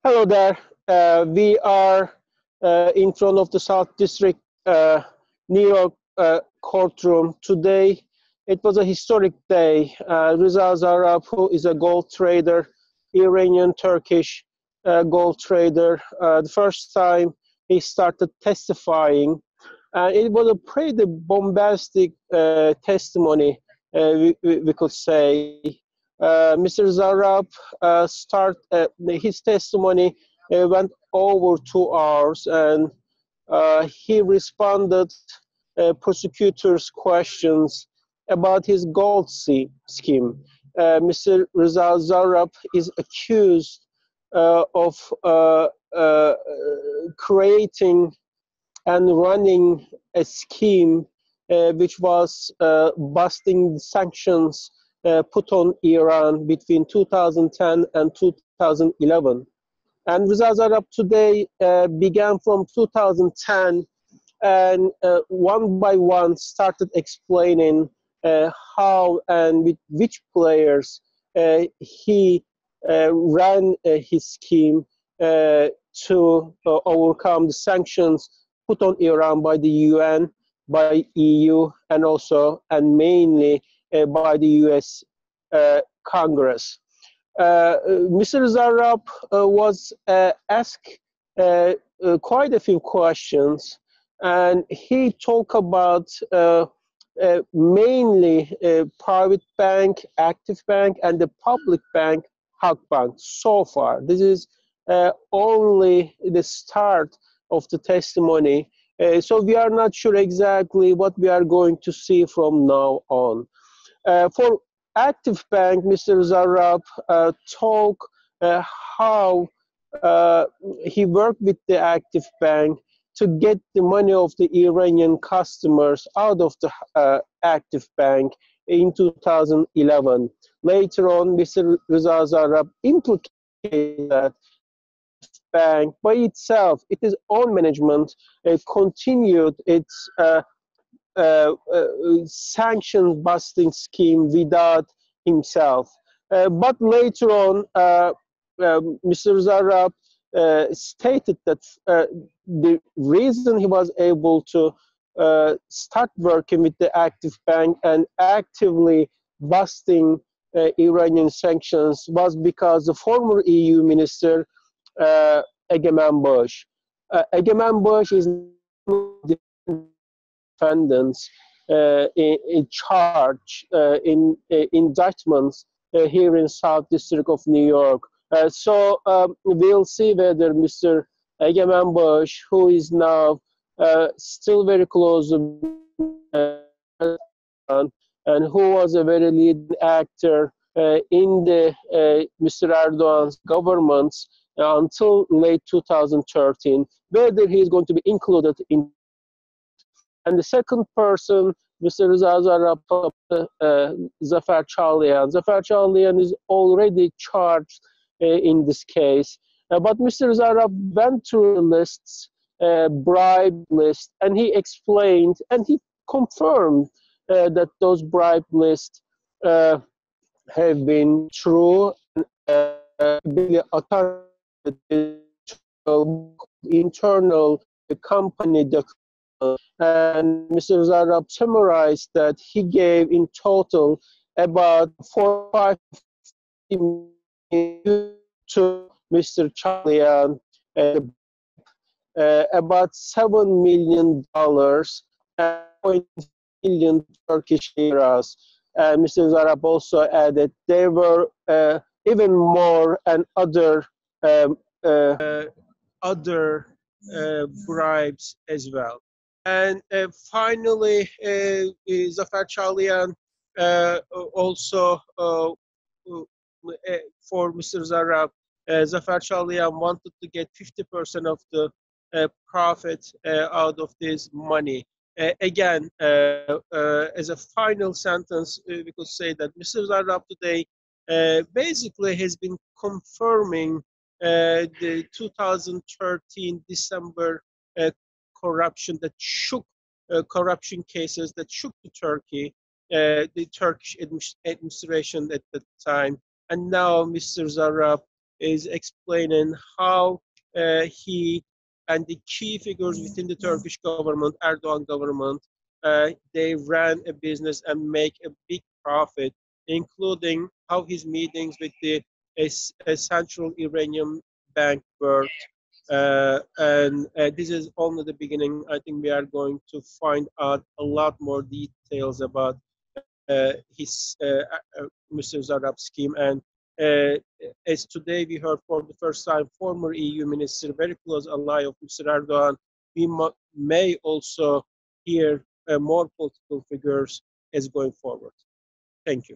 Hello there. We are in front of the South District, New York courtroom. Today, it was a historic day. Reza Zarrab, who is a gold trader, Iranian-Turkish gold trader, the first time he started testifying. It was a pretty bombastic testimony, we could say. Mr. Zarrab his testimony went over 2 hours, and he responded prosecutors' questions about his gold scheme. Mr. Reza Zarrab is accused of uh, creating and running a scheme which was busting sanctions put on Iran between 2010 and 2011. And Reza Zarrab today began from 2010 and one by one started explaining how and with which players he ran his scheme to overcome the sanctions put on Iran by the UN, by EU, and also and mainly by the US Congress. Mr. Zarrab was asked quite a few questions, and he talked about mainly private bank, active bank, and the public bank, Halkbank. So far, this is only the start of the testimony. So we are not sure exactly what we are going to see from now on. For active bank, Mr. Zarrab talked how he worked with the active bank to get the money of the Iranian customers out of the active bank in 2011. Later on, Mr. Reza Zarrab implicated that bank by itself, it is own management, continued its sanction busting scheme without himself. But later on, Mr. Zarrab stated that the reason he was able to start working with the active bank and actively busting Iranian sanctions was because the former EU minister, Egemen Bush. Egemen Bush is defendants in charge in indictments here in South District of New York. So we'll see whether Mr. Egemen Bush, who is now still very close and who was a very leading actor in the Mr. Erdogan's governments until late 2013, whether he is going to be included in. And the second person, Mr. Reza Zarrab, Zafer Chalian. Zafer Chalian is already charged in this case. But Mr. Zarrab went through the lists, bribe list, and he explained and he confirmed that those bribe lists have been true, internal company document. And Mr. Zarrab summarized that he gave in total about 4 million to Mr. Chalian, about $7 million and 0.1 million Turkish liras. Mr. Zarrab also added there were even more and other bribes as well. And finally, Zafer Chalian also for Mr. Zarrab, Zafer Chalian wanted to get 50% of the profit out of this money. Again, as a final sentence, we could say that Mr. Zarrab today basically has been confirming the 2013 December corruption that shook corruption cases that shook the Turkey, the Turkish administration at the time. And now Mr. Zarrab is explaining how he and the key figures within the Turkish government, Erdogan government, they ran a business and make a big profit, including how his meetings with the central Iranian bank worked. And this is only the beginning. I think we are going to find out a lot more details about his Mr. Zarrab scheme. And uh, as today we heard for the first time, former EU minister, very close ally of Mr. Erdogan, we may also hear more political figures as going forward. Thank you.